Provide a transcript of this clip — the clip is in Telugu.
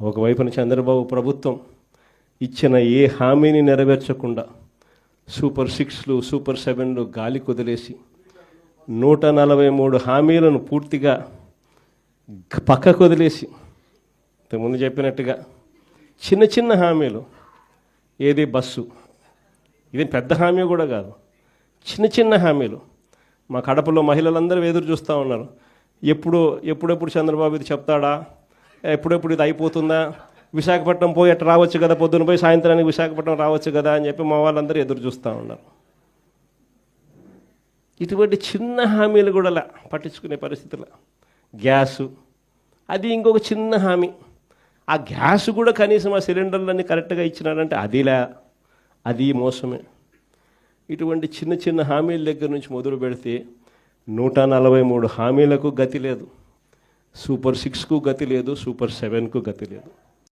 ఒకవైపున చంద్రబాబు ప్రభుత్వం ఇచ్చిన ఏ హామీని నెరవేర్చకుండా సూపర్ 6లు సూపర్ 7లు గాలి కుదిలేసి 143 హామీలను పూర్తిగా పక్కకు వదిలేసి ఇంతకుముందు చెప్పినట్టుగా చిన్న చిన్న హామీలు, ఏది బస్సు, ఇది పెద్ద హామీ కూడా కాదు, చిన్న చిన్న హామీలు. మా కడపలో మహిళలందరూ ఎదురు చూస్తూ ఉన్నారు, ఎప్పుడెప్పుడు చంద్రబాబు ఇది చెప్తాడా, ఎప్పుడెప్పుడు ఇది అయిపోతుందా, విశాఖపట్నం పోయి అట్లా రావచ్చు కదా, పొద్దున పోయి సాయంత్రానికి విశాఖపట్నం రావచ్చు కదా అని చెప్పి మా వాళ్ళందరూ ఎదురు చూస్తూ ఉన్నారు. ఇటువంటి చిన్న హామీలు కూడా పట్టించుకునే పరిస్థితులు. గ్యాసు, అది ఇంకొక చిన్న హామీ. ఆ గ్యాస్ కూడా కనీసం ఆ సిలిండర్లన్నీ కరెక్ట్గా ఇచ్చినాడంటే అది మోసమే. ఇటువంటి చిన్న చిన్న హామీల దగ్గర నుంచి మొదలు పెడితే 143 హామీలకు గతి లేదు, సూపర్ 6కు గతి లేదు, సూపర్ 7కు గతి లేదు.